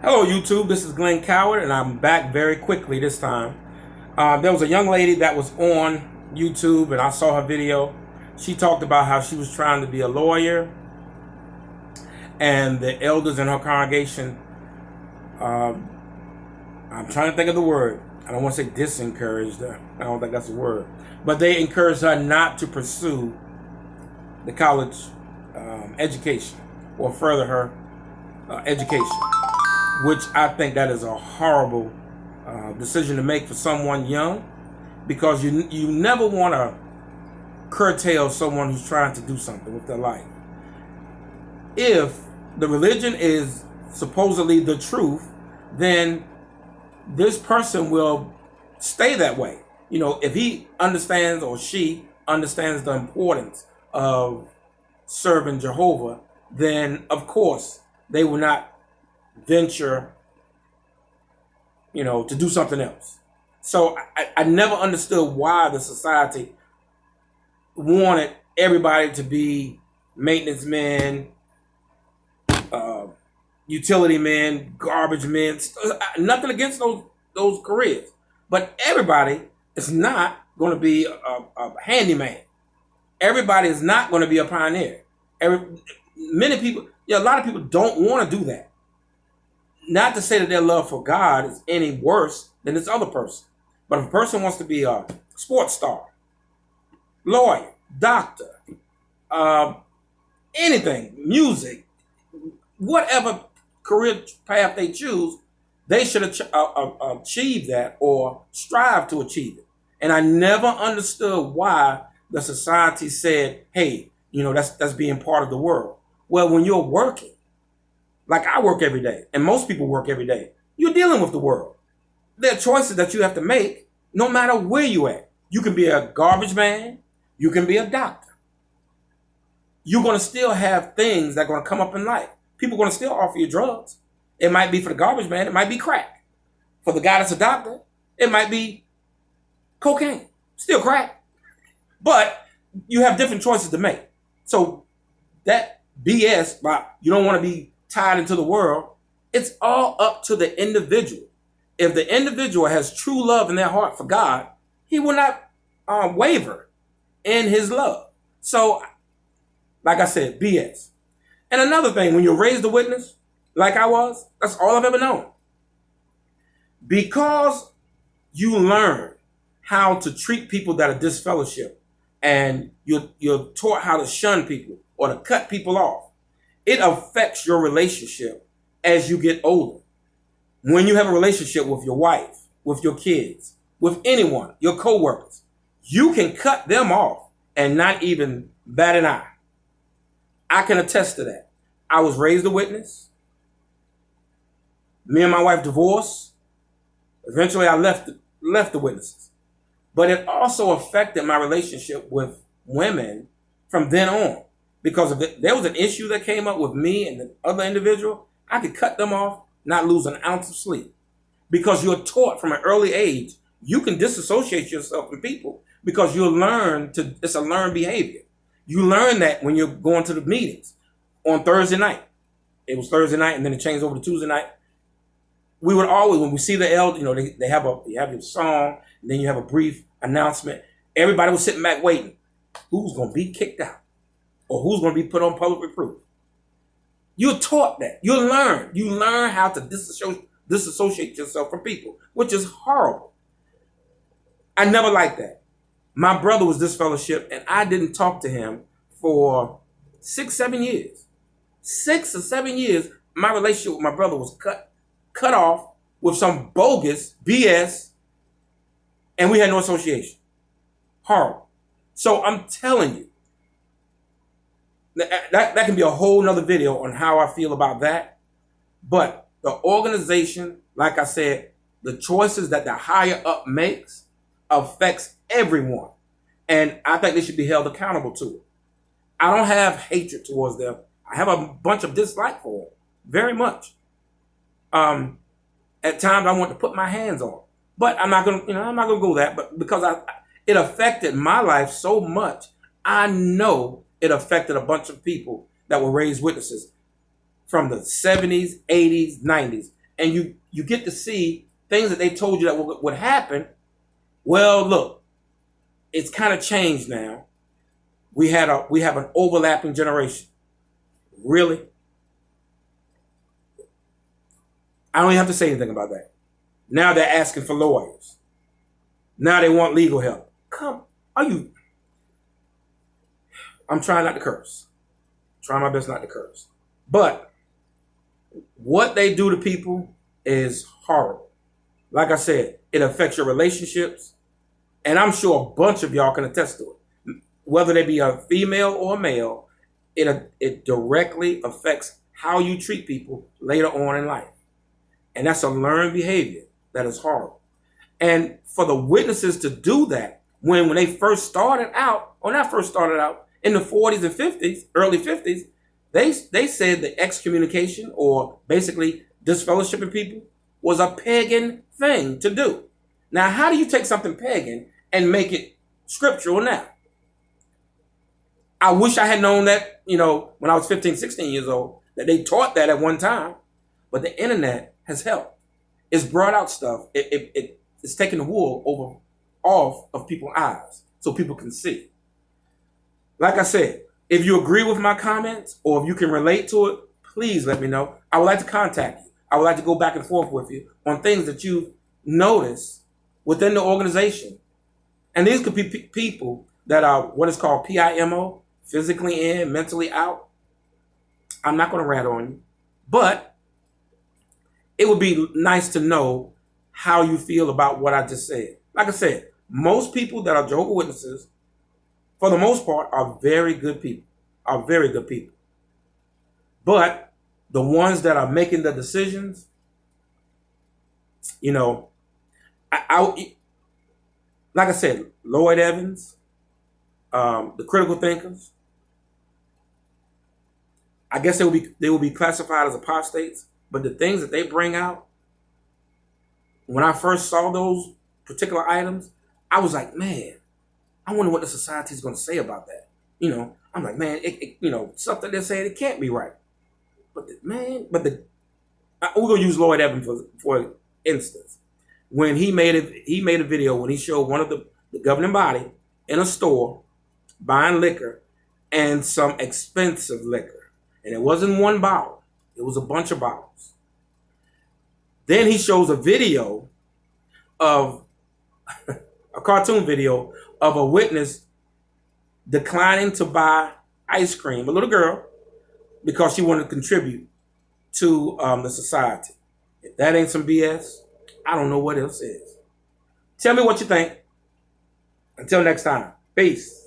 Hello YouTube, this is Glenn Coward and I'm back very quickly this time. There was a young lady that was on YouTube and I saw her video. She talked about how she was trying to be a lawyer and the elders in her congregation, I'm trying to think of the word. I don't want to say disencouraged her. I don't think that's a word. But they encouraged her not to pursue the college education or further her education, which I think that is a horrible decision to make for someone young, because you never want to curtail someone who's trying to do something with their life. If the religion is supposedly the truth, then this person will stay that way. You know, if he understands or she understands the importance of serving Jehovah, then of course they will not venture, to do something else. So I never understood why the society wanted everybody to be maintenance men, utility men, garbage men. Nothing against those careers, but everybody is not going to be a handyman. Everybody is not going to be a pioneer. Many people, a lot of people don't want to do that. Not to say that their love for God is any worse than this other person. But if a person wants to be a sports star, lawyer, doctor, anything, music, whatever career path they choose, they should achieve that or strive to achieve it. And I never understood why the society said, hey, that's being part of the world. Well, when you're working, like I work every day, and most people work every day, you're dealing with the world. There are choices that you have to make no matter where you're at. You can be a garbage man. You can be a doctor. You're going to still have things that are going to come up in life. People are going to still offer you drugs. It might be for the garbage man. It might be crack. For the guy that's a doctor, it might be cocaine. Still crack. But you have different choices to make. So that BS about you don't want to be tied into the world, it's all up to the individual. If the individual has true love in their heart for God, he will not waver in his love. So, like I said, BS. And another thing, when you're raised a witness, like I was, that's all I've ever known. Because you learn how to treat people that are disfellowship, and you're taught how to shun people or to cut people off, it affects your relationship as you get older. When you have a relationship with your wife, with your kids, with anyone, your coworkers, you can cut them off and not even bat an eye. I can attest to that. I was raised a witness. Me and my wife divorced. Eventually I left the witnesses. But it also affected my relationship with women from then on. Because if there was an issue that came up with me and the other individual, I could cut them off, not lose an ounce of sleep. Because you're taught from an early age, you can disassociate yourself from people because it's a learned behavior. You learn that when you're going to the meetings on Thursday night. It was Thursday night and then it changed over to Tuesday night. We would always, when we see the elder, they have your song, and then you have a brief announcement. Everybody was sitting back waiting. Who's going to be kicked out? Or who's going to be put on public reproof? You're taught that. You learn how to disassociate yourself from people, which is horrible. I never liked that. My brother was disfellowship, and I didn't talk to him for 6-7 years. 6 or 7 years, my relationship with my brother was cut off with some bogus BS, and we had no association. Horrible. So I'm telling you, that can be a whole nother video on how I feel about that. But the organization, like I said, the choices that the higher up makes affects everyone. And I think they should be held accountable to it. I don't have hatred towards them. I have a bunch of dislike for them. Very much. At times I want to put my hands on them. But I'm not gonna go that, but because it affected my life so much, I know it affected a bunch of people that were raised witnesses from the 70s, 80s, 90s. and you get to see things that they told you that would happen. Well, look, it's kind of changed now. We have an overlapping generation. Really? I don't even have to say anything about that. Now they're asking for lawyers. Now they want legal help. I'm trying not to curse. Trying my best not to curse. But what they do to people is horrible. Like I said, it affects your relationships. And I'm sure a bunch of y'all can attest to it. Whether they be a female or a male, it directly affects how you treat people later on in life. And that's a learned behavior that is horrible. And for the witnesses to do that, when they first started out, or not first started out, in the 40s and 50s, early 50s, they said the excommunication, or basically disfellowshipping people, was a pagan thing to do. Now, how do you take something pagan and make it scriptural now? I wish I had known that, when I was 15, 16 years old, that they taught that at one time. But the internet has helped. It's brought out stuff. It's taken the wool off of people's eyes so people can see. Like I said, if you agree with my comments or if you can relate to it, please let me know. I would like to contact you. I would like to go back and forth with you on things that you've noticed within the organization. And these could be people that are what is called PIMO, physically in, mentally out. I'm not going to rat on you, but it would be nice to know how you feel about what I just said. Like I said, most people that are Jehovah's Witnesses, for the most part, are very good people. But the ones that are making the decisions, like I said, Lloyd Evans, the critical thinkers, I guess they will be classified as apostates. But the things that they bring out, when I first saw those particular items, I was like, man, I wonder what the society is going to say about that. I'm like, man, something they're saying, it can't be right. But we're going to use Lloyd Evans for instance. When he made a video when he showed one of the governing body in a store buying liquor, and some expensive liquor. And it wasn't one bottle. It was a bunch of bottles. Then he shows a video of a cartoon video of a witness declining to buy ice cream, a little girl, because she wanted to contribute to the society. If that ain't some BS, I don't know what else is. Tell me what you think. Until next time, peace.